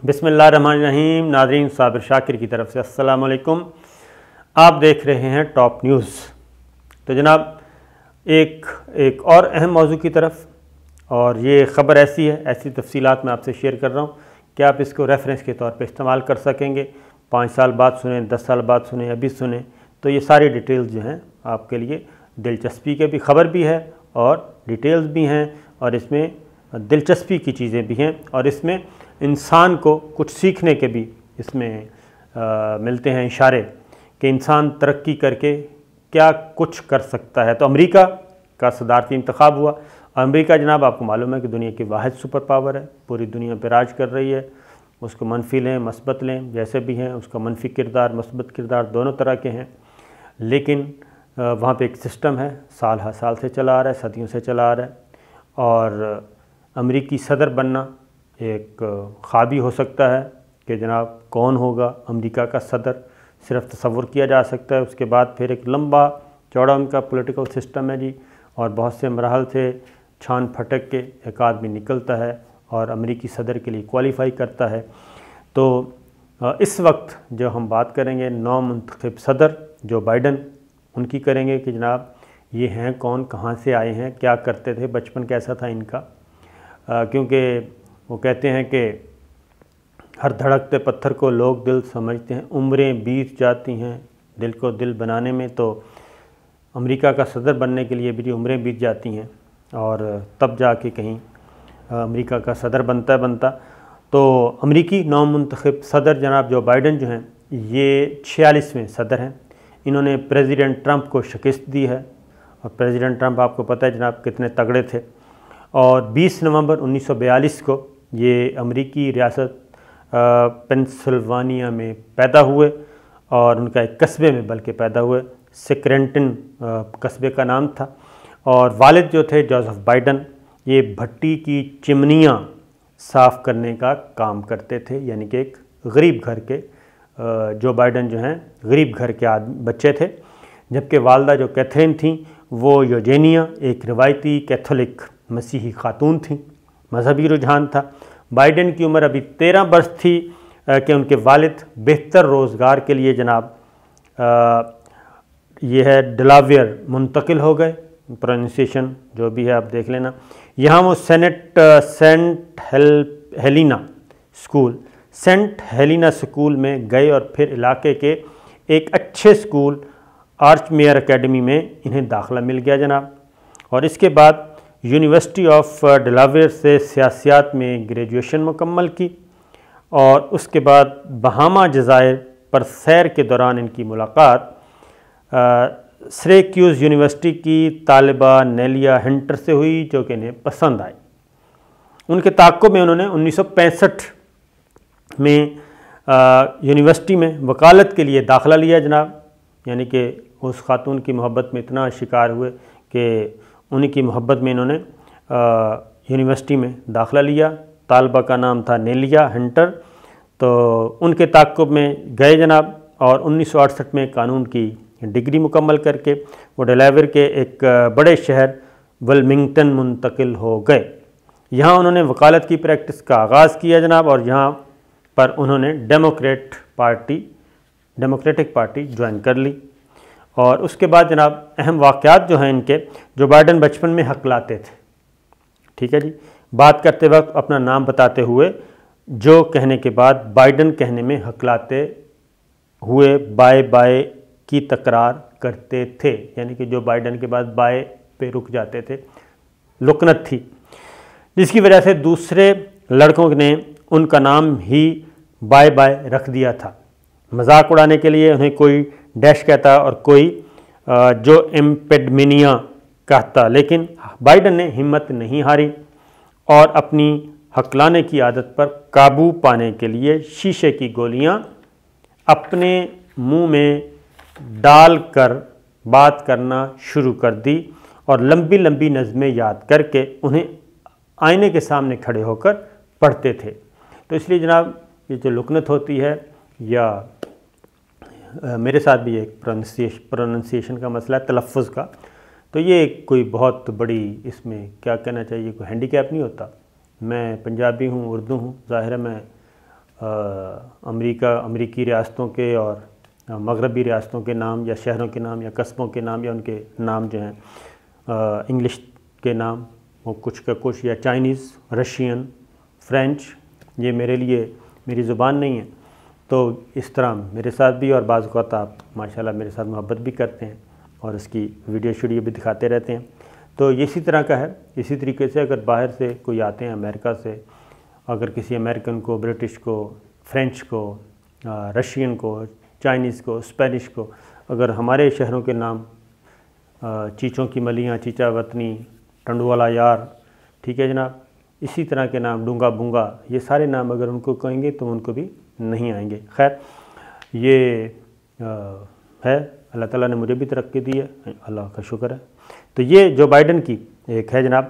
بسم اللہ الرحمن الرحیم۔ ناظرین، صابر شاکر کی طرف سے السلام علیکم۔ آپ دیکھ رہے ہیں ٹاپ نیوز۔ تو جناب ایک اور اہم موضوع کی طرف، اور یہ خبر ایسی ہے، ایسی تفصیلات میں آپ سے شیئر کر رہا ہوں کہ آپ اس کو ریفرنس کے طور پہ استعمال کر سکیں گے۔ 5 سال بعد سنیں، 10 سال بعد سنیں، ابھی سنیں، تو یہ ساری ڈیٹیلز جو ہیں آپ کے لیے دلچسپی کے بھی خبر بھی ہے اور ڈیٹیلز بھی ہیں، اور اس میں دلچسپی کی چیزیں بھی ہیں، اور اس میں انسان کو کچھ سیکھنے کے بھی اس میں ملتے ہیں اشارے کہ انسان ترقی کر کے کیا کچھ کر سکتا ہے۔ تو امریکہ کا صدارتی انتخاب ہوا۔ امریکہ جناب آپ کو معلوم ہے کہ دنیا کی واحد سپر پاور ہے، پوری دنیا پہ راج کر رہی ہے۔ اس کو منفی لیں مثبت لیں جیسے بھی ہیں، اس کا منفی کردار مثبت کردار دونوں طرح کے ہیں، لیکن وہاں پہ ایک سسٹم ہے، سال ہر سال سے چلا آ رہا ہے، صدیوں سے چلا آ رہا ہے، اور امریکی صدر بننا ایک خواب ہی ہو سکتا ہے کہ جناب کون ہوگا امریکہ کا صدر، صرف تصور کیا جا سکتا ہے۔ اس کے بعد پھر ایک لمبا چوڑا ان کا پولیٹیکل سسٹم ہے جی، اور بہت سے مراحل سے چھان پھٹک کے ایک آدمی نکلتا ہے اور امریکی صدر کے لیے کوالیفائی کرتا ہے۔ تو اس وقت جو ہم بات کریں گے نو منتخب صدر جو بائیڈن، ان کی کریں گے کہ جناب یہ ہیں کون، کہاں سے آئے ہیں، کیا کرتے تھے، بچپن کیسا تھا ان کا، کیونکہ وہ کہتے ہیں کہ ہر دھڑکتے پتھر کو لوگ دل سمجھتے ہیں، عمریں بیت جاتی ہیں دل کو دل بنانے میں۔ تو امریکہ کا صدر بننے کے لیے بھی عمریں بیت جاتی ہیں، اور تب جا کے کہیں امریکہ کا صدر بنتا۔ تو امریکی نو منتخب صدر جناب جو بائیڈن جو ہیں، یہ 46ویں صدر ہیں۔ انہوں نے پریزیڈنٹ ٹرمپ کو شکست دی ہے، اور پریزیڈنٹ ٹرمپ آپ کو پتہ ہے جناب کتنے تگڑے تھے، اور 20 نومبر 1942 کو یہ امریکی ریاست پینسلوانیا میں پیدا ہوئے، اور ان کا ایک قصبے میں بلکہ پیدا ہوئے، سکرینٹن قصبے کا نام تھا۔ اور والد جو تھے جوزف بائیڈن، یہ بھٹی کی چمنیاں صاف کرنے کا کام کرتے تھے، یعنی کہ ایک غریب گھر کے جو بائیڈن جو ہیں غریب گھر کے بچے تھے، جبکہ والدہ جو کیتھرین تھیں وہ یوجینیا ایک روایتی کیتھولک مسیحی خاتون تھیں، مذہبی رجحان تھا۔ بائیڈن کی عمر ابھی 13 برس تھی کہ ان کے والد بہتر روزگار کے لیے جناب یہ ہے ڈلاویئر منتقل ہو گئے، پروننسیشن جو بھی ہے آپ دیکھ لینا۔ یہاں وہ سینٹ ہیلینا اسکول میں گئے، اور پھر علاقے کے ایک اچھے اسکول آرچ میئر اکیڈمی میں انہیں داخلہ مل گیا جناب، اور اس کے بعد یونیورسٹی آف ڈلاویئر سے سیاسیات میں گریجویشن مکمل کی، اور اس کے بعد بہاما جزائر پر سیر کے دوران ان کی ملاقات سریکیوز یونیورسٹی کی طالبہ نیلیا ہنٹر سے ہوئی، جو کہ انہیں پسند آئی۔ ان کے تعاقب میں انہوں نے 1965 میں یونیورسٹی میں وکالت کے لیے داخلہ لیا جناب، یعنی کہ اس خاتون کی محبت میں اتنا شکار ہوئے کہ انہی کی محبت میں انہوں نے یونیورسٹی میں داخلہ لیا۔ طالبہ کا نام تھا نیلیا ہنٹر، تو ان کے تعاقب میں گئے جناب، اور 1968 میں قانون کی ڈگری مکمل کر کے وہ ڈلاویئر کے ایک بڑے شہر ولمنگٹن منتقل ہو گئے۔ یہاں انہوں نے وکالت کی پریکٹس کا آغاز کیا جناب، اور یہاں پر انہوں نے ڈیموکریٹک پارٹی جوائن کر لی۔ اور اس کے بعد جناب اہم واقعات جو ہیں ان کے، جو بائیڈن بچپن میں ہکلاتے تھے، ٹھیک ہے جی، بات کرتے وقت اپنا نام بتاتے ہوئے جو کہنے کے بعد بائیڈن کہنے میں ہکلاتے ہوئے بائے بائے کی تکرار کرتے تھے، یعنی کہ جو بائیڈن کے بعد بائے پہ رک جاتے تھے، لکنت تھی، جس کی وجہ سے دوسرے لڑکوں نے ان کا نام ہی بائے بائے رکھ دیا تھا، مذاق اڑانے کے لیے انہیں کوئی ڈیش کہتا اور کوئی جو ایمپیڈمینیا کہتا، لیکن بائیڈن نے ہمت نہیں ہاری، اور اپنی ہکلانے کی عادت پر قابو پانے کے لیے شیشے کی گولیاں اپنے منہ میں ڈال کر بات کرنا شروع کر دی، اور لمبی لمبی نظمیں یاد کر کے انہیں آئینے کے سامنے کھڑے ہو کر پڑھتے تھے۔ تو اس لیے جناب یہ جو لکنت ہوتی ہے، یا میرے ساتھ بھی ایک پروننسیشن کا مسئلہ ہے، تلفظ کا، تو یہ کوئی بہت بڑی اس میں کیا کہنا چاہیے، کوئی ہینڈی کیپ نہیں ہوتا۔ میں پنجابی ہوں، اردو ہوں، ظاہر ہے میں امریکی ریاستوں کے اور مغربی ریاستوں کے نام یا شہروں کے نام یا قصبوں کے نام یا ان کے نام جو ہیں انگلش کے نام وہ کچھ کا کچھ، یا چائنیز، رشین، فرینچ، یہ میرے لیے میری زبان نہیں ہے، تو اس طرح میرے ساتھ بھی، اور بعض اوقات آپ ماشاءاللہ میرے ساتھ محبت بھی کرتے ہیں اور اس کی ویڈیو بھی دکھاتے رہتے ہیں، تو اسی طرح کا ہے۔ اسی طریقے سے اگر باہر سے کوئی آتے ہیں امریکہ سے، اگر کسی امریکن کو، برٹش کو، فرینچ کو، رشین کو، چائنیز کو، اسپینش کو، اگر ہمارے شہروں کے نام چیچوں کی ملیاں، چیچا وطنی، ٹنڈو والا یار، ٹھیک ہے جناب، اسی طرح کے نام، ڈونگا بونگا، یہ سارے نام اگر ان کو کہیں گے تو ان کو بھی نہیں آئیں گے۔ خیر، یہ ہے، اللہ تعالیٰ نے مجھے بھی ترقی دی ہے، اللہ کا شکر ہے۔ تو یہ جو بائیڈن کی ایک ہے جناب،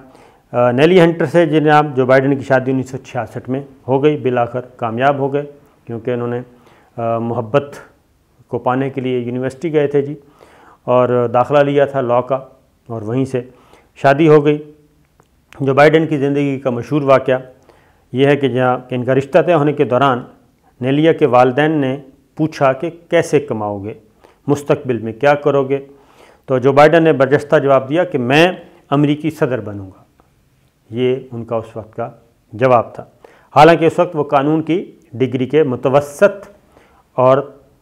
نیلی ہنٹر سے جناب جو بائیڈن کی شادی 1966 میں ہو گئی، بالآخر کامیاب ہو گئے، کیونکہ انہوں نے محبت کو پانے کے لیے یونیورسٹی گئے تھے جی، اور داخلہ لیا تھا لاء کا، اور وہیں سے شادی ہو گئی۔ جو بائیڈن کی زندگی کا مشہور واقعہ یہ ہے کہ جہاں کہ ان کا رشتہ طے ہونے کے دوران نیلیا کے والدین نے پوچھا کہ کیسے کماؤ گے، مستقبل میں کیا کرو گے، تو جو بائیڈن نے برجستہ جواب دیا کہ میں امریکی صدر بنوں گا۔ یہ ان کا اس وقت کا جواب تھا، حالانکہ اس وقت وہ قانون کی ڈگری کے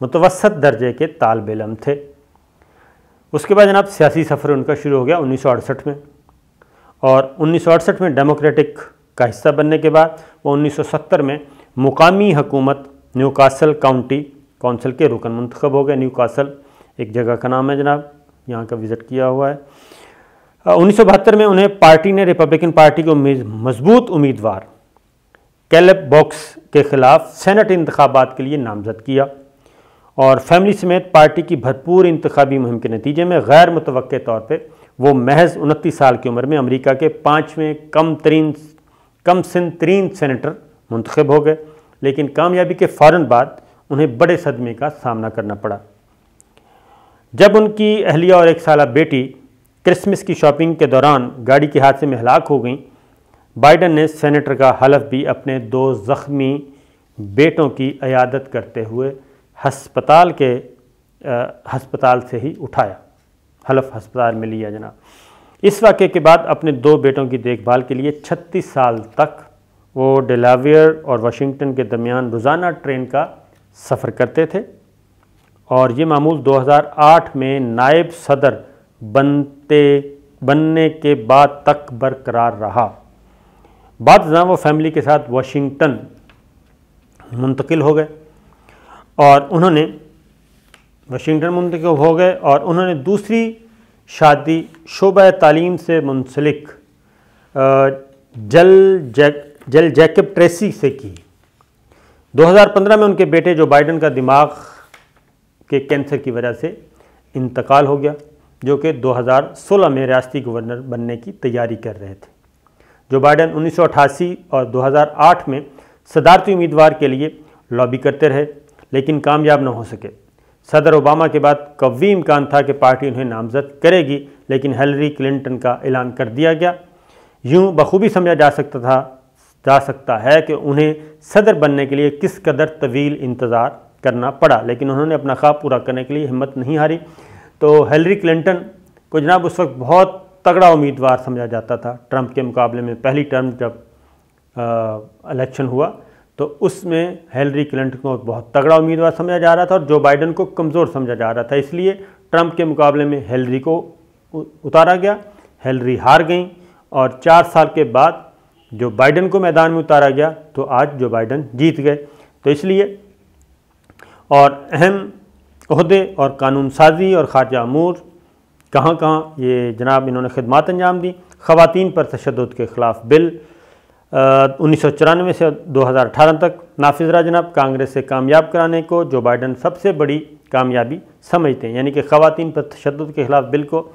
متوسط درجے کے طالب علم تھے۔ اس کے بعد جناب سیاسی سفر ان کا شروع ہو گیا 1968 میں، اور 1968 میں ڈیموکریٹک کا حصہ بننے کے بعد وہ 1970 میں مقامی حکومت نیوکاسل کاؤنٹی کونسل کے رکن منتخب ہو گئے۔ نیوکاسل ایک جگہ کا نام ہے جناب، یہاں کا وزٹ کیا ہوا ہے۔ 1972 میں انہیں پارٹی نے ریپبلکن پارٹی کو مضبوط امیدوار کیلب باکس کے خلاف سینٹ انتخابات کے لیے نامزد کیا، اور فیملی سمیت پارٹی کی بھرپور انتخابی مہم کے نتیجے میں غیر متوقع طور پہ وہ محض 29 سال کی عمر میں امریکہ کے 5ویں کم سن ترین سینیٹر منتخب ہو گئے، لیکن کامیابی کے فوراً بعد انہیں بڑے صدمے کا سامنا کرنا پڑا جب ان کی اہلیہ اور 1 سالہ بیٹی کرسمس کی شاپنگ کے دوران گاڑی کے حادثے میں ہلاک ہو گئیں۔ بائیڈن نے سینیٹر کا حلف بھی اپنے 2 زخمی بیٹوں کی عیادت کرتے ہوئے ہسپتال سے ہی اٹھایا، حلف ہسپتال میں لیا جناب۔ اس واقعے کے بعد اپنے 2 بیٹوں کی دیکھ بھال کے لیے 36 سال تک وہ ڈیلاویئر اور واشنگٹن کے درمیان روزانہ ٹرین کا سفر کرتے تھے، اور یہ معمول 2008 میں نائب صدر بننے کے بعد تک برقرار رہا۔ بعد ازاں وہ فیملی کے ساتھ واشنگٹن منتقل ہو گئے، اور انہوں نے دوسری شادی شعبہ تعلیم سے منسلک جل جیکب ٹریسی سے کی۔ 2015 میں ان کے بیٹے جو بائیڈن کا دماغ کے کینسر کی وجہ سے انتقال ہو گیا، جو کہ 2016 میں ریاستی گورنر بننے کی تیاری کر رہے تھے۔ جو بائیڈن 1988 اور 2008 میں صدارتی امیدوار کے لیے لابی کرتے رہے، لیکن کامیاب نہ ہو سکے۔ صدر اوباما کے بعد قوی امکان تھا کہ پارٹی انہیں نامزد کرے گی، لیکن ہیلری کلنٹن کا اعلان کر دیا گیا۔ یوں بخوبی سمجھا جا سکتا ہے کہ انہیں صدر بننے کے لیے کس قدر طویل انتظار کرنا پڑا، لیکن انہوں نے اپنا خواب پورا کرنے کے لیے ہمت نہیں ہاری۔ تو ہیلری کلنٹن کو جناب اس وقت بہت تگڑا امیدوار سمجھا جاتا تھا ٹرمپ کے مقابلے میں۔ پہلی ٹرم جب الیکشن ہوا تو اس میں ہیلری کلنٹن کو بہت تگڑا امیدوار سمجھا جا رہا تھا، اور جو بائیڈن کو کمزور سمجھا جا رہا تھا، اس لیے ٹرمپ کے مقابلے میں ہیلری کو اتارا گیا۔ ہیلری ہار گئیں، اور 4 سال کے بعد جو بائیڈن کو میدان میں اتارا گیا تو آج جو بائیڈن جیت گئے۔ تو اس لیے اور اہم عہدے اور قانون سازی اور خارجہ امور کہاں یہ جناب انہوں نے خدمات انجام دی۔ خواتین پر تشدد کے خلاف بل 1994 سے 2018 تک نافذ رہا جناب۔ کانگریس سے کامیاب کرانے کو جو بائیڈن سب سے بڑی کامیابی سمجھتے ہیں، یعنی کہ خواتین پر تشدد کے خلاف بل کو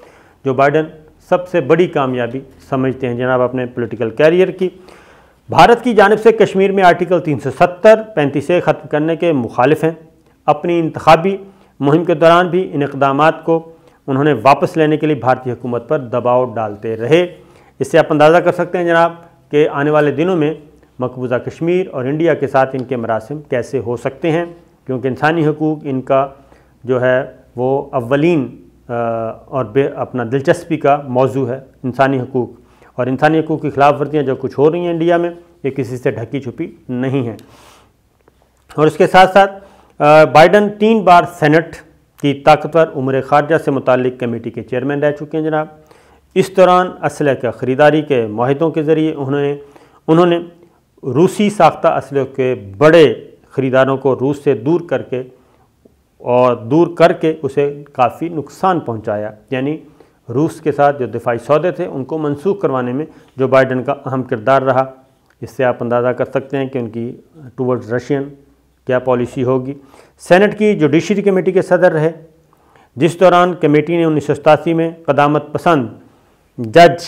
جو بائیڈن سب سے بڑی کامیابی سمجھتے ہیں جناب اپنے پولیٹیکل کیریئر کی۔ بھارت کی جانب سے کشمیر میں آرٹیکل 370-35 ختم کرنے کے مخالف ہیں۔ اپنی انتخابی مہم کے دوران بھی ان اقدامات کو انہوں نے واپس لینے کے لیے بھارتی حکومت پر دباؤ ڈالتے رہے۔ اس سے آپ اندازہ کر سکتے ہیں جناب کہ آنے والے دنوں میں مقبوضہ کشمیر اور انڈیا کے ساتھ ان کے مراسم کیسے ہو سکتے ہیں، کیونکہ انسانی حقوق ان کا جو ہے وہ اولین اور اپنا دلچسپی کا موضوع ہے، انسانی حقوق، اور انسانی حقوق کی خلاف ورزیاں جو کچھ ہو رہی ہیں انڈیا میں یہ کسی سے ڈھکی چھپی نہیں ہیں۔ اور اس کے ساتھ ساتھ بائیڈن 3 بار سینٹ کی طاقتور امور خارجہ سے متعلق کمیٹی کے چیئرمین رہ چکے ہیں جناب۔ اس دوران اسلحے کا خریداری کے معاہدوں کے ذریعے انہوں نے روسی ساختہ اسلحے کے بڑے خریداروں کو روس سے دور کر کے اسے کافی نقصان پہنچایا، یعنی روس کے ساتھ جو دفاعی سودے تھے ان کو منسوخ کروانے میں جو بائیڈن کا اہم کردار رہا۔ اس سے آپ اندازہ کر سکتے ہیں کہ ان کی ٹورڈز رشین کیا پالیسی ہوگی۔ سینٹ کی جوڈیشری کمیٹی کے صدر رہے، جس دوران کمیٹی نے 1987 میں قدامت پسند جج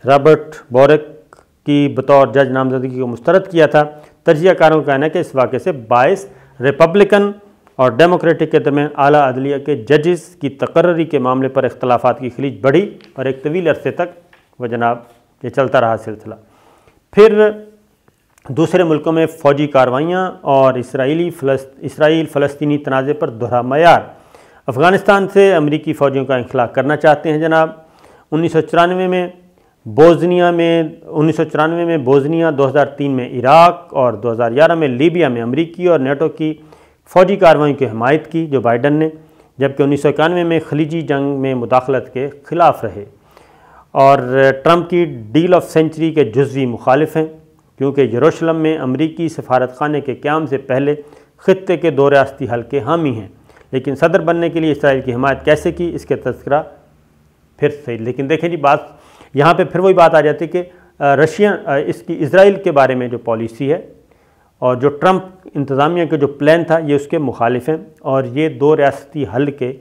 رابرٹ بورک کی بطور جج نامزدگی کو مسترد کیا تھا۔ تجزیہ کاروں کا کہنا ہے کہ اس واقعے سے باعث ریپبلکن اور ڈیموکریٹک کے درمیان اعلیٰ عدلیہ کے ججز کی تقرری کے معاملے پر اختلافات کی خلیج بڑھی اور ایک طویل عرصے تک وہ جناب یہ چلتا رہا سلسلہ۔ پھر دوسرے ملکوں میں فوجی کارروائیاں اور اسرائیل فلسطینی تنازع پر دوہرا معیار۔ افغانستان سے امریکی فوجیوں کا انخلاء کرنا چاہتے ہیں جناب۔ 1994 میں بوزنیا، 2003 میں عراق اور 2011 میں لیبیا میں امریکی اور نیٹو کی فوجی کارروائیوں کی حمایت کی جو بائیڈن نے، جبکہ 1991 میں خلیجی جنگ میں مداخلت کے خلاف رہے، اور ٹرمپ کی ڈیل آف سینچری کے جزوی مخالف ہیں، کیونکہ یروشلم میں امریکی سفارت خانے کے قیام سے پہلے خطے کے 2 ریاستی حل کے حامی ہیں، لیکن صدر بننے کے لیے اسرائیل کی حمایت کیسے کی اس کے تذکرہ پھر سے۔ لیکن دیکھیں جی بات یہاں پہ پھر وہی بات آ جاتی ہے کہ اس کی اسرائیل کے بارے میں جو پالیسی ہے اور جو ٹرمپ انتظامیہ کا جو پلان تھا یہ اس کے مخالف ہیں، اور یہ 2 ریاستی حل کے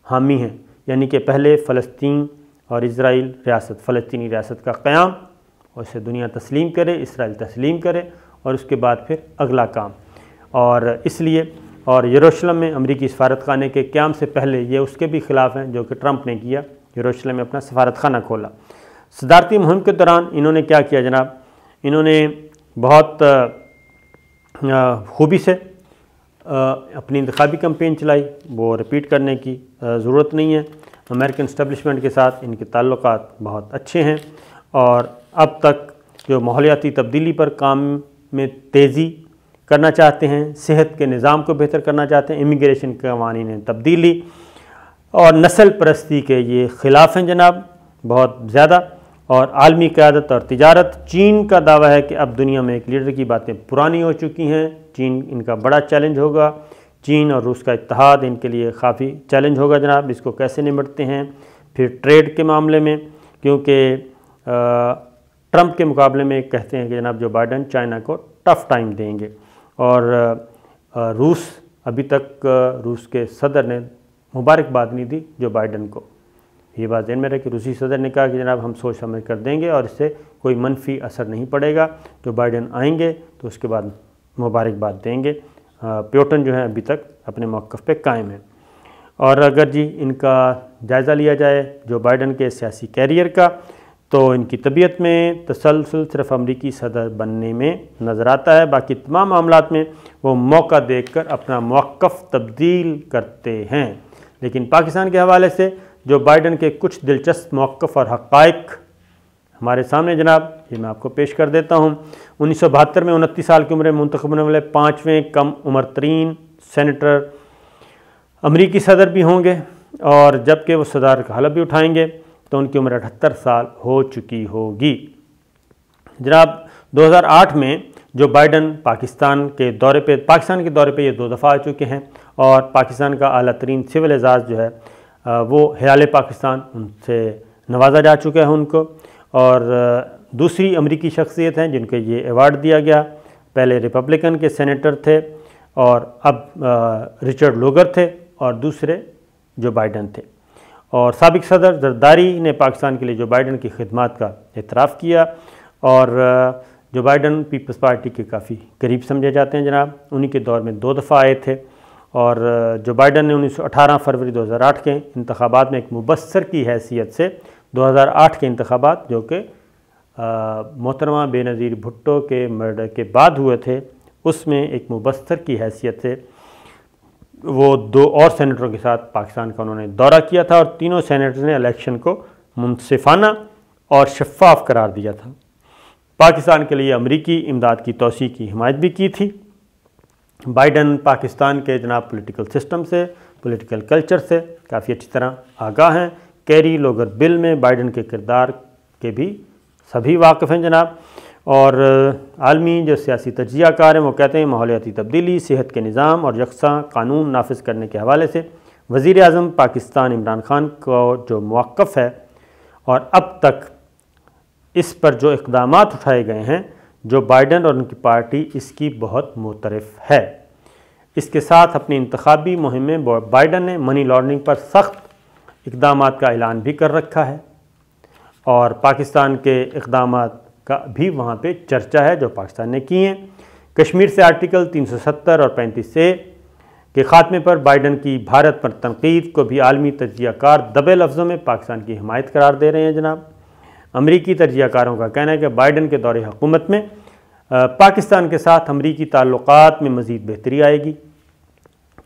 حامی ہیں، یعنی کہ پہلے فلسطین اور اسرائیل فلسطینی ریاست کا قیام، اور اسے دنیا تسلیم کرے، اسرائیل تسلیم کرے، اور اس کے بعد پھر اگلا کام، اور اس لیے اور یروشلم میں امریکی سفارت خانے کے قیام سے پہلے یہ اس کے بھی خلاف ہیں جو کہ ٹرمپ نے کیا، یروشلم میں اپنا سفارت خانہ کھولا۔ صدارتی مہم کے دوران انہوں نے کیا کیا جناب؟ انہوں نے بہت خوبی سے اپنی انتخابی کمپین چلائی، وہ رپیٹ کرنے کی ضرورت نہیں ہے۔ امریکن اسٹیبلشمنٹ کے ساتھ ان کے تعلقات بہت اچھے ہیں، اور اب تک جو ماحولیاتی تبدیلی پر کام میں تیزی کرنا چاہتے ہیں، صحت کے نظام کو بہتر کرنا چاہتے ہیں، امیگریشن کے قوانین میں تبدیلی اور نسل پرستی کے یہ خلاف ہیں جناب بہت زیادہ، اور عالمی قیادت اور تجارت۔ چین کا دعویٰ ہے کہ اب دنیا میں ایک لیڈر کی باتیں پرانی ہو چکی ہیں، چین ان کا بڑا چیلنج ہوگا، چین اور روس کا اتحاد ان کے لیے کافی چیلنج ہوگا جناب، اس کو کیسے نمٹتے ہیں۔ پھر ٹریڈ کے معاملے میں، کیونکہ ٹرمپ کے مقابلے میں کہتے ہیں کہ جناب جو بائیڈن چائنا کو ٹف ٹائم دیں گے، اور روس ابھی تک روس کے صدر نے مبارکباد نہیں دی جو بائیڈن کو۔ یہ بات ذہن میں رہے کہ روسی صدر نے کہا کہ جناب ہم سوچ سمجھ کر دیں گے اور اس سے کوئی منفی اثر نہیں پڑے گا، جو بائیڈن آئیں گے تو اس کے بعد مبارکباد دیں گے۔ پیوٹن جو ہے ابھی تک اپنے موقف پہ قائم ہے۔ اور اگر جی ان کا جائزہ لیا جائے جو بائیڈن کے سیاسی کیریئر کا، تو ان کی طبیعت میں تسلسل صرف امریکی صدر بننے میں نظر آتا ہے، باقی تمام معاملات میں وہ موقع دیکھ کر اپنا موقف تبدیل کرتے ہیں۔ لیکن پاکستان کے حوالے سے جو بائیڈن کے کچھ دلچسپ موقف اور حقائق ہمارے سامنے جناب، یہ میں آپ کو پیش کر دیتا ہوں۔ 1972 میں 29 سال کی عمر میں منتخب ہونے والے 5ویں کم عمر ترین سینیٹر امریکی صدر بھی ہوں گے، اور جب کہ وہ صدارت کا حلف بھی اٹھائیں گے تو ان کی عمر 78 سال ہو چکی ہوگی جناب۔ 2008 میں جو بائیڈن پاکستان کے دورے پہ یہ 2 دفعہ آ چکے ہیں، اور پاکستان کا اعلیٰ ترین سول اعزاز جو ہے وہ ہلال پاکستان ان سے نوازا جا چکا ہے ان کو، اور دوسری امریکی شخصیت ہیں جن کو یہ ایوارڈ دیا گیا، پہلے ریپبلکن کے سینیٹر تھے اور اب رچرڈ لوگر تھے، اور دوسرے جو بائیڈن تھے۔ اور سابق صدر زرداری نے پاکستان کے لیے جو بائیڈن کی خدمات کا اعتراف کیا، اور جو بائیڈن پیپلز پارٹی کے کافی قریب سمجھے جاتے ہیں جناب، انہی کے دور میں 2 دفعہ آئے تھے، اور جو بائیڈن نے 18 فروری 2008 کے انتخابات میں ایک مبصر کی حیثیت سے 2008 کے انتخابات جو کہ محترمہ بےنظیر بھٹو کے مرڈر کے بعد ہوئے تھے، اس میں ایک مبصر کی حیثیت سے وہ 2 اور سینیٹروں کے ساتھ پاکستان کا انہوں نے دورہ کیا تھا، اور تینوں سینیٹرز نے الیکشن کو منصفانہ اور شفاف قرار دیا تھا۔ پاکستان کے لیے امریکی امداد کی توسیع کی حمایت بھی کی تھی۔ بائیڈن پاکستان کے جناب پولیٹیکل سسٹم سے، پولیٹیکل کلچر سے کافی اچھی طرح آگاہ ہیں۔ کیری لوگر بل میں بائیڈن کے کردار کے بھی سبھی واقف ہیں جناب، اور عالمی جو سیاسی تجزیہ کار ہیں وہ کہتے ہیں ماحولیاتی تبدیلی، صحت کے نظام اور یکساں قانون نافذ کرنے کے حوالے سے وزیر اعظم پاکستان عمران خان کو جو موقف ہے اور اب تک اس پر جو اقدامات اٹھائے گئے ہیں، جو بائیڈن اور ان کی پارٹی اس کی بہت معترف ہے۔ اس کے ساتھ اپنی انتخابی مہم میں بائیڈن نے منی لانڈرنگ پر سخت اقدامات کا اعلان بھی کر رکھا ہے، اور پاکستان کے اقدامات کا بھی وہاں پہ چرچا ہے جو پاکستان نے کی ہیں۔ کشمیر سے آرٹیکل 370 اور 35A کے خاتمے پر بائیڈن کی بھارت پر تنقید کو بھی عالمی تجزیہ کار دبے لفظوں میں پاکستان کی حمایت قرار دے رہے ہیں جناب۔ امریکی تجزیہ کاروں کا کہنا ہے کہ بائیڈن کے دور حکومت میں پاکستان کے ساتھ امریکی تعلقات میں مزید بہتری آئے گی،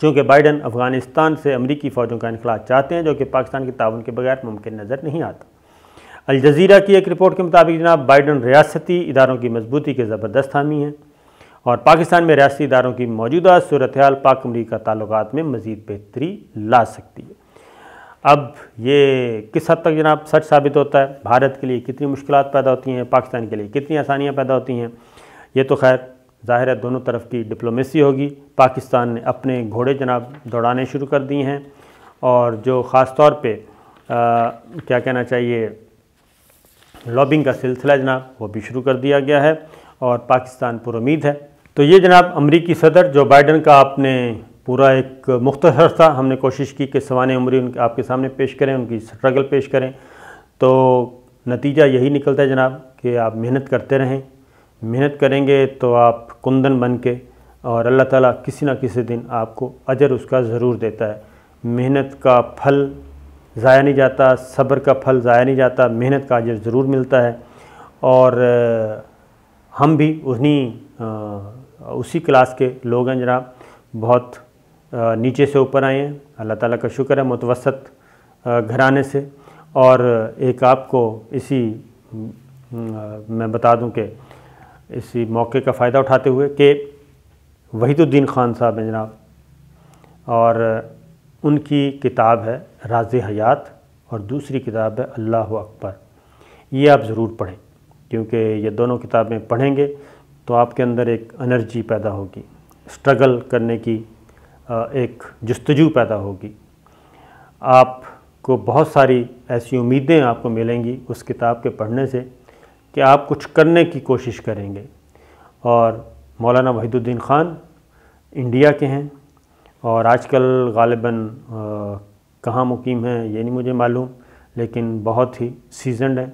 چونکہ بائیڈن افغانستان سے امریکی فوجوں کا انخلاء چاہتے ہیں، جو کہ پاکستان کے تعاون کے بغیر ممکن نظر نہیں آتا۔ الجزیرہ کی ایک رپورٹ کے مطابق جناب بائیڈن ریاستی اداروں کی مضبوطی کے زبردست حامی ہیں، اور پاکستان میں ریاستی اداروں کی موجودہ صورتحال پاک امریکہ تعلقات میں مزید بہتری لا سکتی ہے۔ اب یہ کس حد تک جناب سچ ثابت ہوتا ہے، بھارت کے لیے کتنی مشکلات پیدا ہوتی ہیں، پاکستان کے لیے کتنی آسانیاں پیدا ہوتی ہیں، یہ تو خیر ظاہر ہے دونوں طرف کی ڈپلومیسی ہوگی۔ پاکستان نے اپنے گھوڑے جناب دوڑانے شروع کر دیے ہیں، اور جو خاص طور پہ کیا کہنا چاہیے لابنگ کا سلسلہ جناب وہ بھی شروع کر دیا گیا ہے، اور پاکستان پر امید ہے۔ تو یہ جناب امریکی صدر جو بائیڈن کا آپ نے پورا ایک مختصر تھا، ہم نے کوشش کی کہ سوانح عمری ان کے آپ کے سامنے پیش کریں، ان کی سٹرگل پیش کریں، تو نتیجہ یہی نکلتا ہے جناب کہ آپ محنت کرتے رہیں، محنت کریں گے تو آپ کندن بن کے، اور اللہ تعالیٰ کسی نہ کسی دن آپ کو اجر اس کا ضرور دیتا ہے۔ محنت کا پھل ضائع نہیں جاتا، صبر کا پھل ضائع نہیں جاتا، محنت کا اجر ضرور ملتا ہے، اور ہم بھی اسی کلاس کے لوگ ہیں جناب، بہت نیچے سے اوپر آئے ہیں، اللہ تعالیٰ کا شکر ہے، متوسط گھرانے سے، اور ایک آپ کو اسی میں بتا دوں کہ اسی موقع کا فائدہ اٹھاتے ہوئے کہ وحید الدین خان صاحب ہیں جناب، اور ان کی کتاب ہے راز حیات، اور دوسری کتاب ہے اللہ اکبر، یہ آپ ضرور پڑھیں، کیونکہ یہ دونوں کتابیں پڑھیں گے تو آپ کے اندر ایک انرجی پیدا ہوگی، سٹرگل کرنے کی ایک جستجو پیدا ہوگی، آپ کو بہت ساری ایسی امیدیں آپ کو ملیں گی اس کتاب کے پڑھنے سے کہ آپ کچھ کرنے کی کوشش کریں گے۔ اور مولانا وحید الدین خان انڈیا کے ہیں، اور آج کل غالباً کہاں مقیم ہیں یہ نہیں مجھے معلوم، لیکن بہت ہی سیزنڈ ہیں۔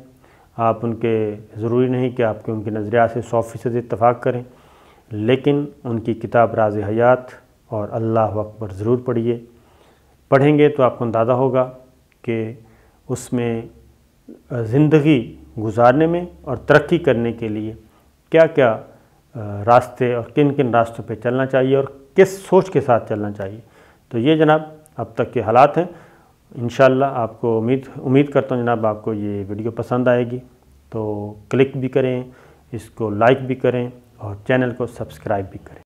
آپ ان کے ضروری نہیں کہ آپ کے ان کے نظریات سے 100% اتفاق کریں، لیکن ان کی کتاب راز حیات اور اللہ اکبر ضرور پڑھیں گے تو آپ کو اندازہ ہوگا کہ اس میں زندگی گزارنے میں اور ترقی کرنے کے لیے کیا کیا راستے اور کن کن راستوں پہ چلنا چاہیے اور کس سوچ کے ساتھ چلنا چاہیے۔ تو یہ جناب اب تک کے حالات ہیں، انشاءاللہ آپ کو امید کرتا ہوں جناب آپ کو یہ ویڈیو پسند آئے گی، تو کلک بھی کریں، اس کو لائک بھی کریں، اور چینل کو سبسکرائب بھی کریں۔